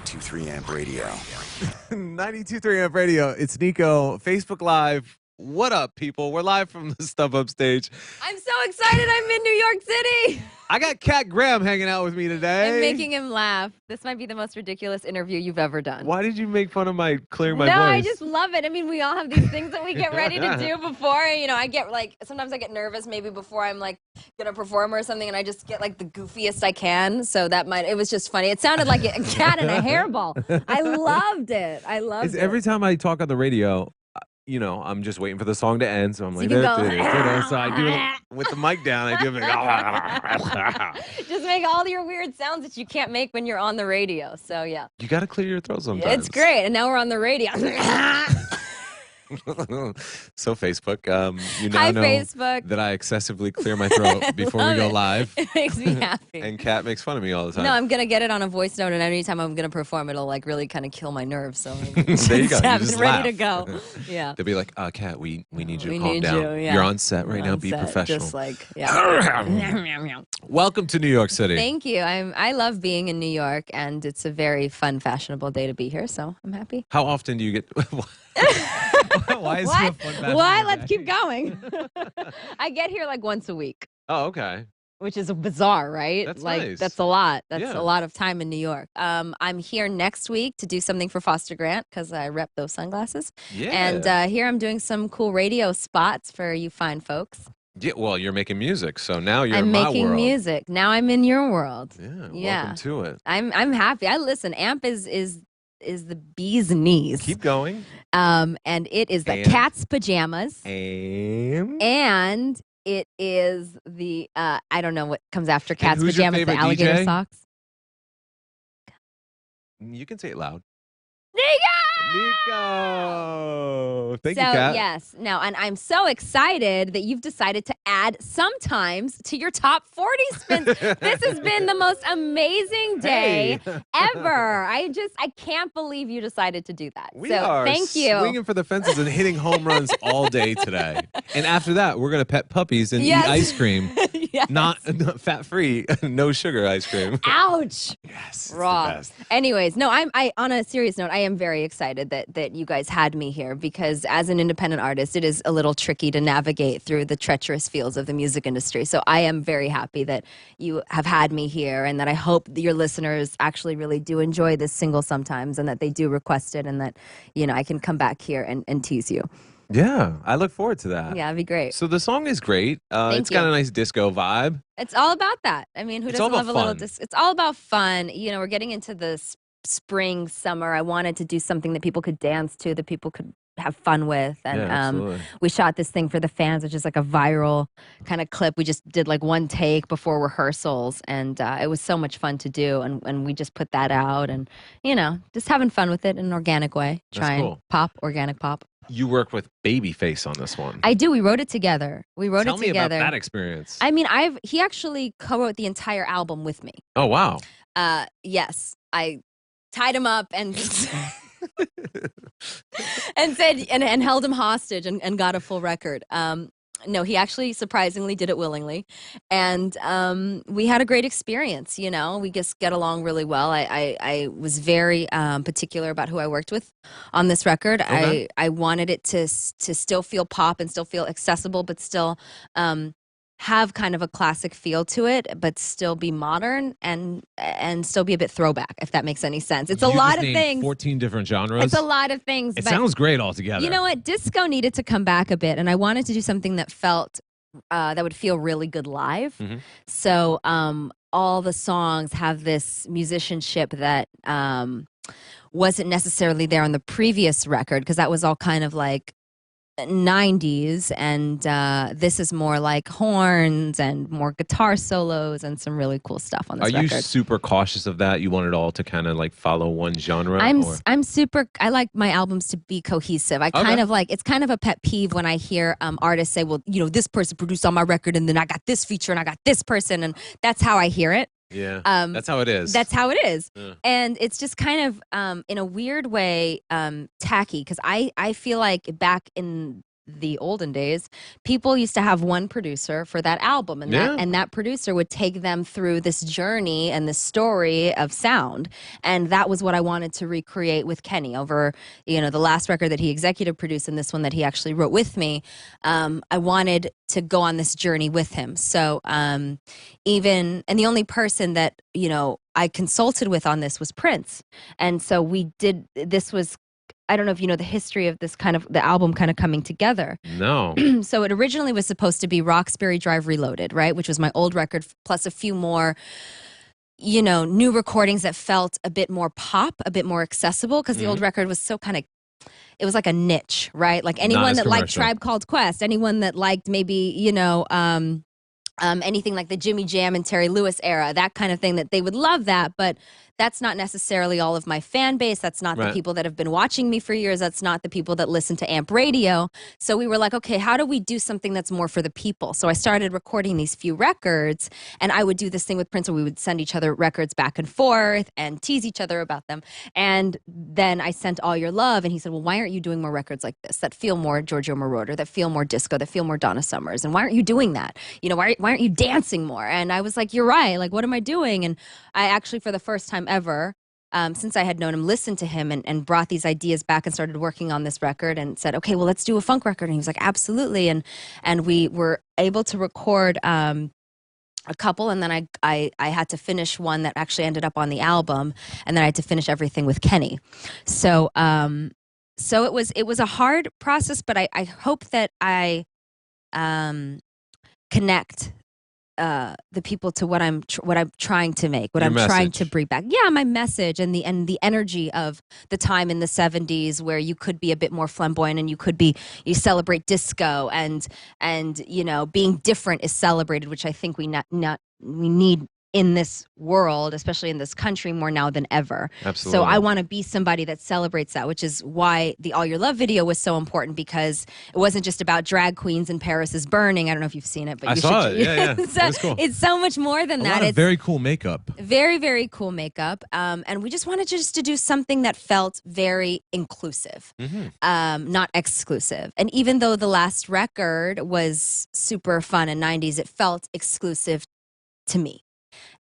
92.3 Amp Radio. 92.3 Amp Radio. It's Niko. Facebook Live. What up, people? We're live from the StubHub Stage. I'm so excited. I'm in New York City. I got Cat Graham hanging out with me today. I'm making him laugh. This might be the most ridiculous interview you've ever done. Why did you make fun of my clearing my voice? No, I just love it. I mean, we all have these things that we get ready to do before. You know, I get like, sometimes I get nervous maybe before I'm like going to perform or something, and I just get like the goofiest I can. So it was just funny. It sounded like a cat in a hairball. I loved it. I loved it. Every time I talk on the radio, you know, I'm just waiting for the song to end, so I'm like, so I do it with the mic down. I do it like, just make all your weird sounds that you can't make when you're on the radio. So yeah, you got to clear your throat sometimes. It's great, and now we're on the radio. So Facebook, you now Hi, know Facebook. that I excessively clear my throat before we go live. It makes me happy. And Kat makes fun of me all the time. No, I'm gonna get it on a voice note, and anytime I'm gonna perform, it'll like really kind of kill my nerves. So there you go. I'm just ready laugh. to go. Yeah. They'll be like, Kat, we need you to We calm need down. you, yeah. You're on set right now. Be professional. Just like, yeah. Welcome to New York City. Thank you. I love being in New York, and it's a very fun, fashionable day to be here. So I'm happy. How often do you get? Why is it a fun fashionable What? day? Let's keep going. I get here like once a week. Oh, okay. Which is bizarre, right? That's like nice. that's a lot. That's Yeah. a lot of time in New York. I'm here next week to do something for Foster Grant because I rep those sunglasses. Yeah. And here I'm doing some cool radio spots for you fine folks. Yeah. Well, you're making music, so now you're I'm in my making world. music. Now I'm in your world. Yeah. Welcome to it. I'm happy. I listen. Amp is the bee's knees. Keep going. And it is the cat's pajamas. And it is the I don't know what comes after cat's who's your pajamas, the favorite alligator DJ? socks. You can say it loud. Niko! Niko! Thank you, So Kat. yes, no, and I'm so excited that you've decided to add sometimes to your top 40 spins. This has been the most amazing day ever. I can't believe you decided to do that. We so are thank you. swinging for the fences and hitting home runs all day today. And after that, we're going to pet puppies and Yes. eat ice cream. Yes. Not fat-free, no sugar ice cream. Ouch. Yes, it's Raw. the best. Anyways, no, I on a serious note, I am very excited that you guys had me here because as an independent artist, it is a little tricky to navigate through the treacherous fields of the music industry. So I am very happy that you have had me here and that I hope that your listeners actually really do enjoy this single sometimes and that they do request it and that, you know, I can come back here and tease you. Yeah, I look forward to that. Yeah, it'd be great. So the song is great. It's you. got a nice disco vibe. It's all about that. I mean, who It's all doesn't love a about little fun. It's all about fun. You know, we're getting into the spring, summer. I wanted to do something that people could dance to, that people could have fun with. And Yeah, absolutely. we shot this thing for the fans, which is like a viral kind of clip. We just did like one take before rehearsals, and it was so much fun to do. And we just put that out and, you know, just having fun with it in an organic way. That's Try and cool. pop, organic pop. You work with Babyface on this one. I do. We wrote it together. Tell me about that experience. I mean, he actually co-wrote the entire album with me. Oh, wow. Yes, I tied him up and and said and held him hostage and got a full record. No, he actually surprisingly did it willingly, and we had a great experience. You know, we just get along really well. I was very particular about who I worked with on this record. Okay. I wanted it to still feel pop and still feel accessible, but still have kind of a classic feel to it, but still be modern and still be a bit throwback, if that makes any sense. It's a lot of things. 14 different genres. It's a lot of things. It but sounds great altogether. you know what? Disco needed to come back a bit, and I wanted to do something that felt that would feel really good live. Mm-hmm. So all the songs have this musicianship that wasn't necessarily there on the previous record because that was all kind of like 90s, and this is more like horns and more guitar solos and some really cool stuff on this Are record. you super cautious of that? You want it all to kind of like follow one genre? I'm super. I like my albums to be cohesive. I kind of like, it's kind of a pet peeve when I hear artists say, "Well, you know, this person produced on my record, and then I got this feature, and I got this person," and that's how I hear it. Yeah, that's how it is. That's how it is. Yeah. And it's just kind of, in a weird way, tacky. Because I feel like back in the olden days, people used to have one producer for that album, and that producer would take them through this journey and this story of sound. And that was what I wanted to recreate with Kenny over, the last record that he executive produced and this one that he actually wrote with me. I wanted to go on this journey with him. So and the only person that, I consulted with on this was Prince. And so this was, I don't know if you know the history of the album kind of coming together. No. So it originally was supposed to be Roxbury Drive Reloaded, right? Which was my old record, plus a few more, new recordings that felt a bit more pop, a bit more accessible, because the old record was so kind of, it was like a niche, right? Like anyone that liked Tribe Called Quest, anyone that liked maybe, anything like the Jimmy Jam and Terry Lewis era, that kind of thing, that they would love that. But that's not necessarily all of my fan base. That's not the people that have been watching me for years. That's not the people that listen to Amp Radio. So we were like, okay, how do we do something that's more for the people? So I started recording these few records, and I would do this thing with Prince where we would send each other records back and forth and tease each other about them. And then I sent All Your Love, and he said, well, why aren't you doing more records like this that feel more Giorgio Moroder, that feel more disco, that feel more Donna Summers? And why aren't you doing that? Why aren't you dancing more? And I was like, you're right. Like, what am I doing? And I actually, for the first time ever, since I had known him, listened to him and brought these ideas back and started working on this record and said, okay, well, let's do a funk record. And he was like, absolutely. And we were able to record a couple, and then I had to finish one that actually ended up on the album, and then I had to finish everything with Kenny. So it was a hard process, but I hope that I connect the people to what I'm trying to make, what I'm trying to bring back. Yeah, my message and the energy of the time in the 70s where you could be a bit more flamboyant and you celebrate disco and being different is celebrated, which I think we need in this world, especially in this country, more now than ever. Absolutely. So I want to be somebody that celebrates that, which is why the All Your Love video was so important, because it wasn't just about drag queens and Paris is Burning. I don't know if you've seen it, but I saw it. Yeah. So was cool. It's so much more than that. It's very cool makeup. Very, very cool makeup. And we just wanted to do something that felt very inclusive, not exclusive. And even though the last record was super fun and 90s, it felt exclusive to me.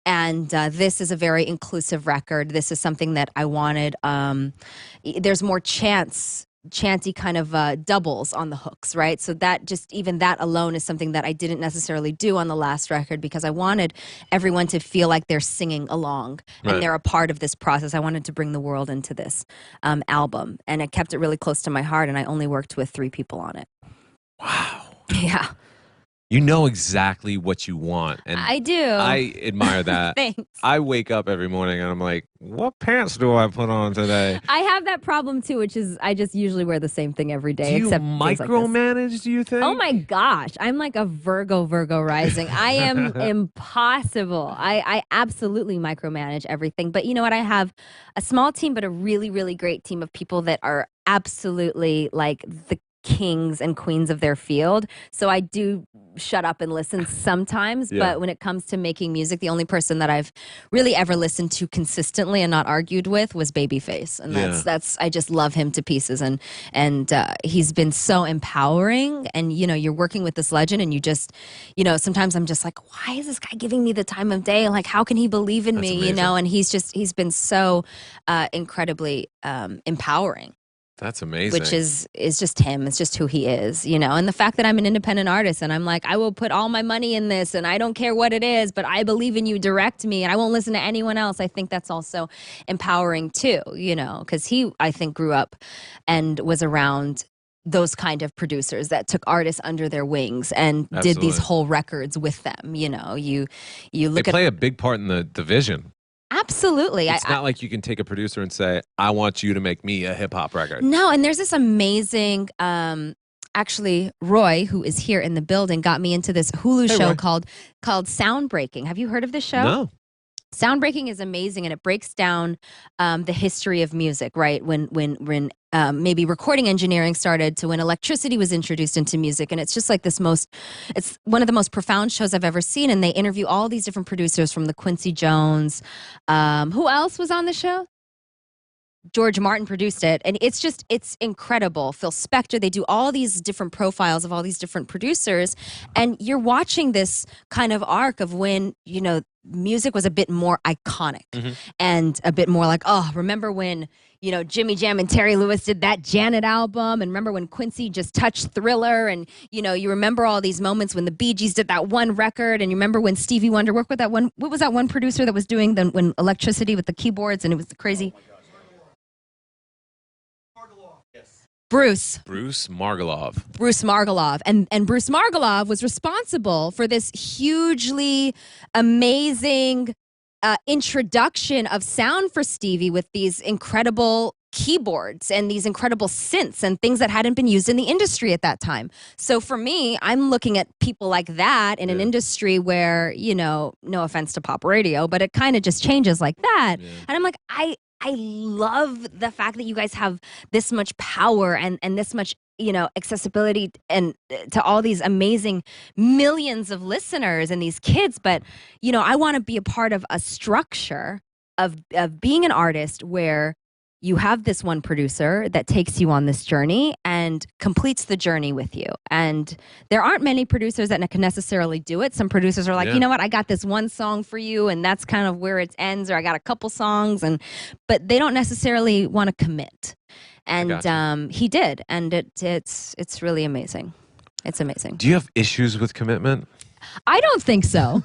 And this is a very inclusive record. This is something that I wanted. There's more chanty kind of doubles on the hooks, right? So even that alone is something that I didn't necessarily do on the last record, because I wanted everyone to feel like they're singing along and they're a part of this process. I wanted to bring the world into this album, and I kept it really close to my heart, and I only worked with 3 people on it. Wow. Yeah. You know exactly what you want. And I do. I admire that. Thanks. I wake up every morning and I'm like, what pants do I put on today? I have that problem too, which is I just usually wear the same thing every day. Do you except micromanage, do you think? Oh my gosh. I'm like a Virgo rising. I am impossible. I absolutely micromanage everything. But you know what? I have a small team, but a really, really great team of people that are absolutely like the kings and queens of their field. So I do shut up and listen sometimes, but when it comes to making music, the only person that I've really ever listened to consistently and not argued with was Babyface. And that's I just love him to pieces. And he's been so empowering. And, you're working with this legend and you just, sometimes I'm just like, why is this guy giving me the time of day? Like, how can he believe in me? Amazing. And he's been so incredibly empowering. That's amazing. Which is just him. It's just who he is, And the fact that I'm an independent artist and I'm like, I will put all my money in this and I don't care what it is, but I believe in you, direct me, and I won't listen to anyone else. I think that's also empowering too, because he, I think, grew up and was around those kind of producers that took artists under their wings and did these whole records with them. You look they play a big part in the vision. Absolutely. It's not like you can take a producer and say, I want you to make me a hip hop record. No, and there's this amazing, actually, Roy, who is here in the building, got me into this Hulu show called Soundbreaking. Have you heard of this show? No. Soundbreaking is amazing, and it breaks down the history of music, right? When maybe recording engineering started to when electricity was introduced into music. And it's just like it's one of the most profound shows I've ever seen. And they interview all these different producers from the Quincy Jones. Who else was on the show? George Martin produced it, and it's incredible. Phil Spector, they do all these different profiles of all these different producers, and you're watching this kind of arc of when, you know, music was a bit more iconic and a bit more like, oh, remember when, you know, Jimmy Jam and Terry Lewis did that Janet album, and remember when Quincy just touched Thriller, and, you know, you remember all these moments when the Bee Gees did that one record, and you remember when Stevie Wonder worked with that one, what was that one producer that was doing when Electricity with the keyboards, and it was the crazy... Bruce Margolov. Bruce Margolov. And Bruce Margolov was responsible for this hugely amazing introduction of sound for Stevie with these incredible keyboards and these incredible synths and things that hadn't been used in the industry at that time. So for me, I'm looking at people like that in an industry where, you know, no offense to pop radio, but it kind of just changes like that. And I'm like, I love the fact that you guys have this much power and this much, you know, accessibility and to all these amazing millions of listeners and these kids. But, you know, I want to be a part of a structure of being an artist where you have this one producer that takes you on this journey and completes the journey with you. And there aren't many producers that can necessarily do it. Some producers are like, you know what, I got this one song for you, and that's kind of where it ends, or I got a couple songs, but they don't necessarily want to commit. And he did, and it's really amazing. It's amazing. Do you have issues with commitment? I don't think so.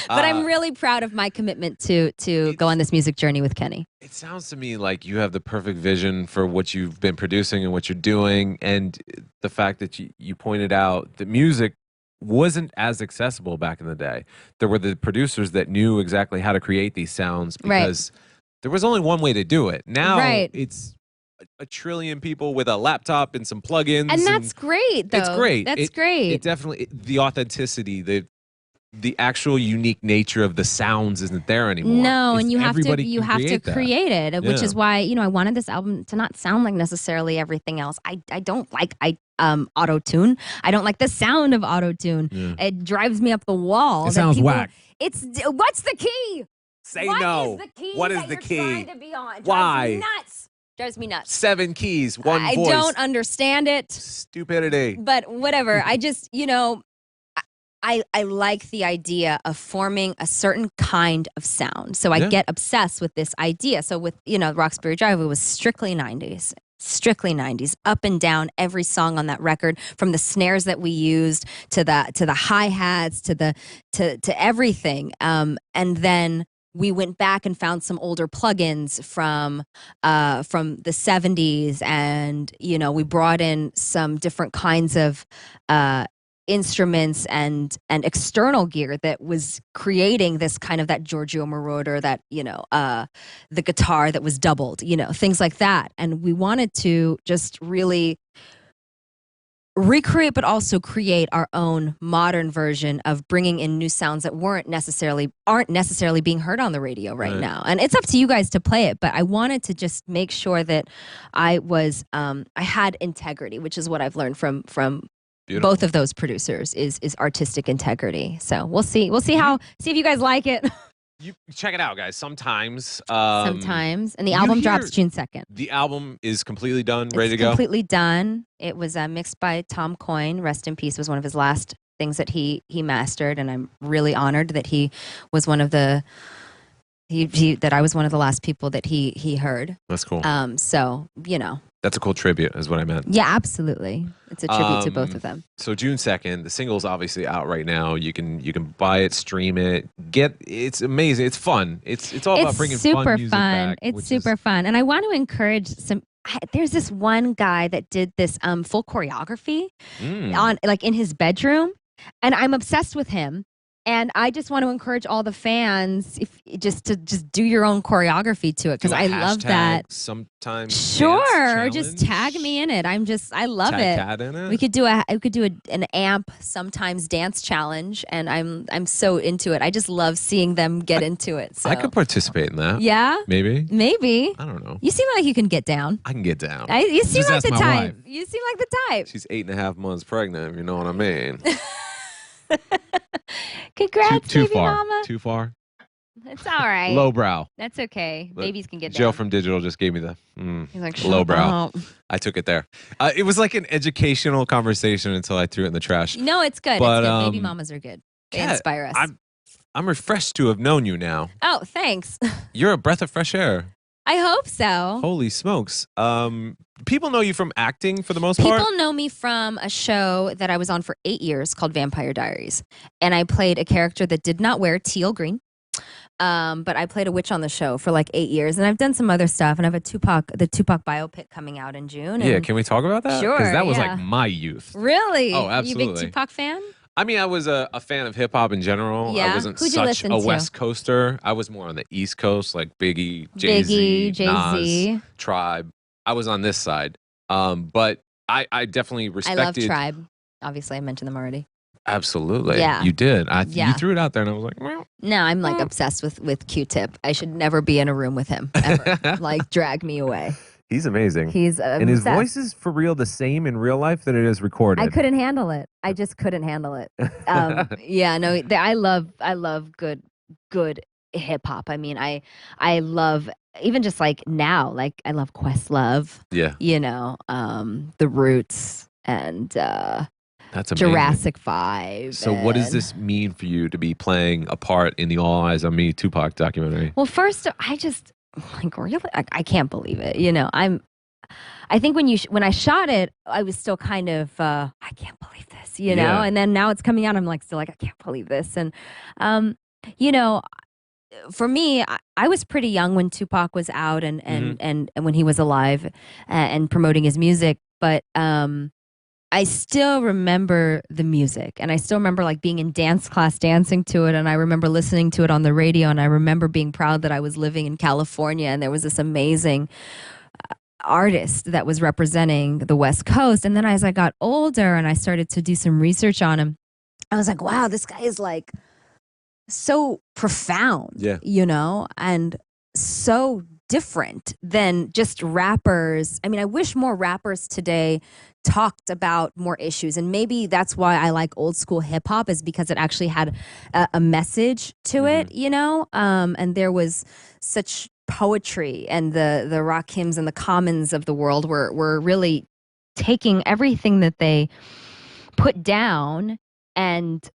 But I'm really proud of my commitment to go on this music journey with Kenny. It sounds to me like you have the perfect vision for what you've been producing and what you're doing, and the fact that you pointed out that music wasn't as accessible back in the day. There were the producers that knew exactly how to create these sounds because there was only one way to do it. Now it's a trillion people with a laptop and some plugins, and that's great though. It's great. That's great. It definitely, the authenticity, the actual unique nature of the sounds isn't there anymore. No, and you have to create it, which is why, you know, I wanted this album to not sound like necessarily everything else. I don't like auto-tune. I don't like the sound of auto-tune. It drives me up the wall. It sounds whack. What's the key? Say no. What is the key? What is the key? Trying to be on? Why? Drives me nuts. 7 keys, one voice. I don't understand it. Stupidity. But whatever. I just, you know, I like the idea of forming a certain kind of sound. So I get obsessed with this idea. So with, you know, Roxbury Drive, it was strictly 90s. Strictly 90s, up and down every song on that record, from the snares that we used to the hi-hats to everything. And then we went back and found some older plugins from the 70s, and, you know, we brought in some different kinds of instruments and external gear that was creating this kind of that Giorgio Moroder, that, you know, the guitar that was doubled, you know, things like that. And we wanted to just really recreate, but also create our own modern version of bringing in new sounds that aren't necessarily being heard on the radio right now. And it's up to you guys to play it, but I wanted to just make sure that I had integrity, which is what I've learned from Beautiful. Both of those producers is artistic integrity. So we'll see if you guys like it. You check it out, guys. Sometimes. And the album drops June 2nd. The album is completely done, ready to go? Completely done. It was mixed by Tom Coyne. Rest in peace. Was one of his last things that he mastered, and I'm really honored that he was one of the that I was one of the last people that he heard. That's cool. So, you know. That's a cool tribute, is what I meant. Yeah, absolutely. It's a tribute to both of them. So June 2nd, the single's obviously out right now. You can buy it, stream it, it's amazing. It's fun. It's all about bringing fun music back. It's super fun. And I want to encourage there's this one guy that did this full choreography on, like, in his bedroom, and I'm obsessed with him. And I just want to encourage all the fans just to do your own choreography to it, because I love that. Sometimes, sure, or just tag me in it. I love it. Cat in it. We could do an amp sometimes dance challenge, and I'm so into it. I just love seeing them get into it. So. I could participate in that. Yeah, maybe. I don't know. You seem like you can get down. I can get down. You seem just like the type. Wife. You seem like the type. She's 8.5 months pregnant. If you know what I mean. Congrats, too baby far. mama. Too far. It's all right. Lowbrow. That's okay. Babies can get down. Joe from Digital just gave me the He's like, lowbrow. up. I took it there. It was like an educational conversation until I threw it in the trash. No, it's good. But, it's good. Baby mamas are good. They inspire us. I'm refreshed to have known you now. Oh, thanks. You're a breath of fresh air. I hope so. Holy smokes. People know you from acting for the most part? People know me from a show that I was on for 8 years called Vampire Diaries. And I played a character that did not wear teal green. But I played a witch on the show for like 8 years. And I've done some other stuff. And I have the Tupac biopic coming out in June. Yeah, can we talk about that? Sure, because that was like my youth. Really? Oh, absolutely. You a big Tupac fan? I mean, I was a fan of hip hop in general. Yeah. I wasn't Who'd you such listen a to? West Coaster. I was more on the East Coast, like Biggie, Jay-Z, Nas, Tribe. I was on this side. But I definitely respected. I love Tribe. Obviously, I mentioned them already. Absolutely. Yeah. You did. You threw it out there and I was like, well. No, I'm like obsessed with Q-Tip. I should never be in a room with him, ever. Like, drag me away. He's amazing. He's and his voice is for real the same in real life that it is recorded. I couldn't handle it. I just couldn't handle it. Yeah, no, I love good hip hop. I mean, I love even just like now, like I love Questlove. Yeah. You know, The Roots and that's amazing. Jurassic 5. So what does this mean for you to be playing a part in the All Eyes on Me Tupac documentary? Well, first, I just like really, I can't believe it. You know, I think when I shot it, I was still kind of I can't believe this, you know. And then now it's coming out, I'm like still like I can't believe this. And you know, for me, I was pretty young when Tupac was out and when he was alive and promoting his music, but I still remember the music, and I still remember like being in dance class dancing to it, and I remember listening to it on the radio, and I remember being proud that I was living in California and there was this amazing artist that was representing the West Coast. And then as I got older and I started to do some research on him, I was like, wow, this guy is like so profound, you know, and so different than just rappers. I mean, I wish more rappers today talked about more issues, and maybe that's why I like old school hip hop, is because it actually had a message to it, you know, and there was such poetry, and the Rakims and the Commons of the world were really taking everything that they put down and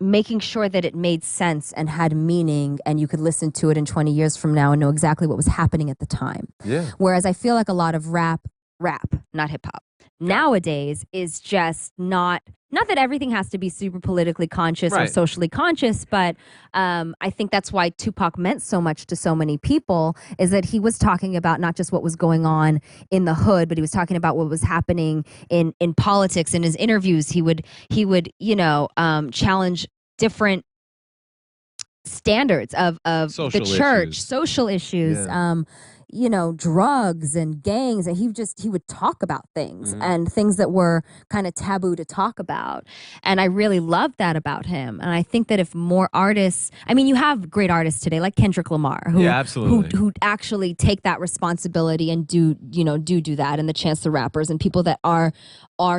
making sure that it made sense and had meaning, and you could listen to it in 20 years from now and know exactly what was happening at the time. Yeah. Whereas I feel like a lot of rap, not hip hop, nowadays is just not that everything has to be super politically conscious or socially conscious, but I think that's why Tupac meant so much to so many people, is that he was talking about not just what was going on in the hood, but he was talking about what was happening in politics. In his interviews, he would you know, challenge different standards of the church, social issues, you know, drugs and gangs, and he would talk about things and things that were kind of taboo to talk about. And I really loved that about him. And I think that if more artists, I mean, you have great artists today like Kendrick Lamar who actually take that responsibility and do that, and the Chance the Rappers and people that are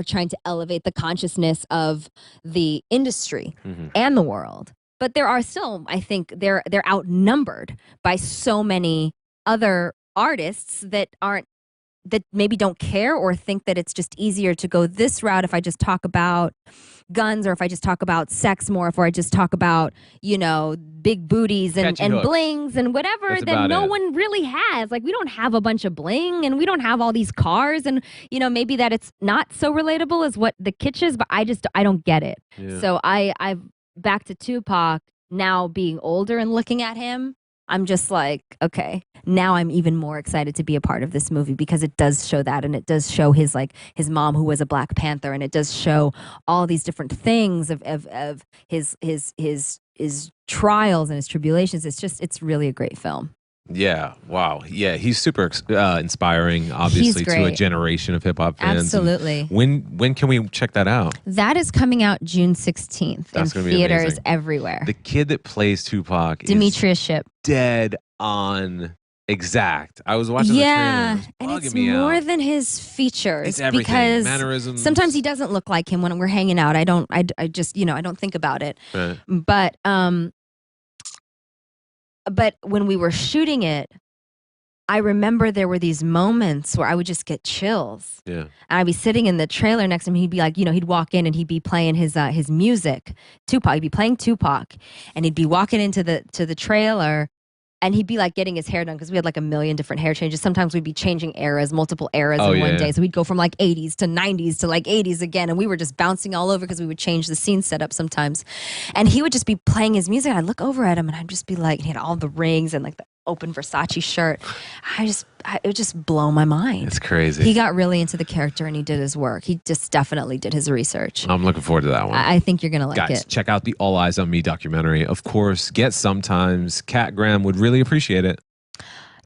trying to elevate the consciousness of the industry and the world. But there are still, I think they're outnumbered by so many other artists that maybe don't care, or think that it's just easier to go this route if I just talk about guns, or if I just talk about sex more, or I just talk about, you know, big booties and blings and whatever that no one really has. Like, we don't have a bunch of bling, and we don't have all these cars, and, you know, maybe that it's not so relatable as what the kitsch is, but I don't get it. So I've back to Tupac now, being older and looking at him, I'm just like, okay, now I'm even more excited to be a part of this movie, because it does show that, and it does show his mom, who was a Black Panther, and it does show all these different things of his trials and his tribulations. It's really a great film. Yeah. Wow. Yeah. He's super inspiring, obviously, to a generation of hip hop fans. Absolutely. And when can we check that out? That is coming out June 16th in theaters everywhere. The kid that plays Tupac Demetrius Shipp. Dead on exact. I was watching the trailer. And it's more than his features. It's everything. Because mannerisms. sometimes he doesn't look like him when we're hanging out. I just, you know, I don't think about it. Right. But but when we were shooting it, I remember there were these moments where I would just get chills. Yeah. And I'd be sitting in the trailer next to him. He'd be like, he'd walk in and he'd be playing his music, Tupac. He'd be playing Tupac, and he'd be walking into the trailer, and he'd be like getting his hair done because we had like a million different hair changes. Sometimes we'd be changing eras, multiple eras in one day. So we'd go from like 80s to 90s to like 80s again, and we were just bouncing all over because we would change the scene setup sometimes. And he would just be playing his music. I'd look over at him, and I'd just be like, he had all the rings and like the open Versace shirt. It would just blow my mind. It's crazy. He got really into the character and he did his work. He just definitely did his research. I'm looking forward to that one. I think you're going to like Guys, it. check out the All Eyes on Me documentary. Of course, get Sometimes. Kat Graham would really appreciate it.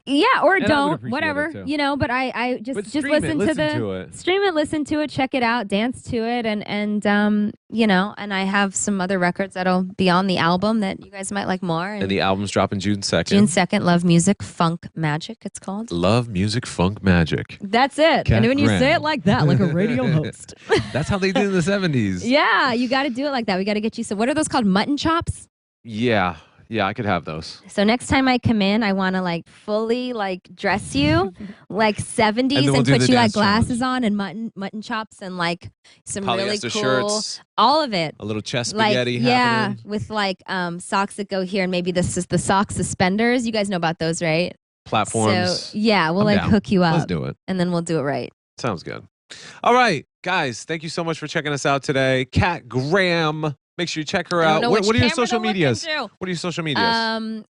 Yeah, or And don't, whatever, but I just listen to it. Stream it, listen to it, check it out, dance to it, and and I have some other records that'll be on the album that you guys might like more. And the album's dropping June 2nd. June 2nd, Love Music, Funk Magic, it's called. Love Music, Funk Magic. That's it. Kat And when you Graham. say it like that, like a radio host. That's how they did in the 70s. Yeah, you got to do it like that. We got to get you some, what are those called? Mutton chops? Yeah. Yeah, I could have those. So next time I come in, I want to like fully like dress you like 70s and put you like glasses on and mutton chops and like some really Polyester cool shirts. all of it. A little chest Like spaghetti yeah, happening. with like socks that go here and maybe the sock suspenders. You guys know about those, right? Platforms. So yeah, we'll I'm like down. hook you up. Let's do it. And then we'll do it right. Sounds good. All right, guys, thank you so much for checking us out today. Kat Graham. Make sure you check her out. What are your social medias? What are your social medias?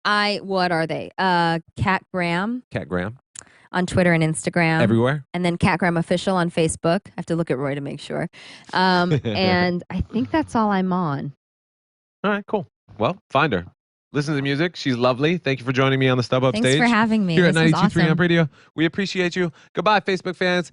What are they? Kat Graham Kat Graham. on Twitter and Instagram. Everywhere. And then Kat Graham Official on Facebook. I have to look at Roy to make sure. And I think that's all I'm on. All right, cool. Well, find her. Listen to the music. She's lovely. Thank you for joining me on the StubHub Thanks Stage. for having me. Here at This was 92.3 awesome. Amp Radio. We appreciate you. Goodbye, Facebook fans.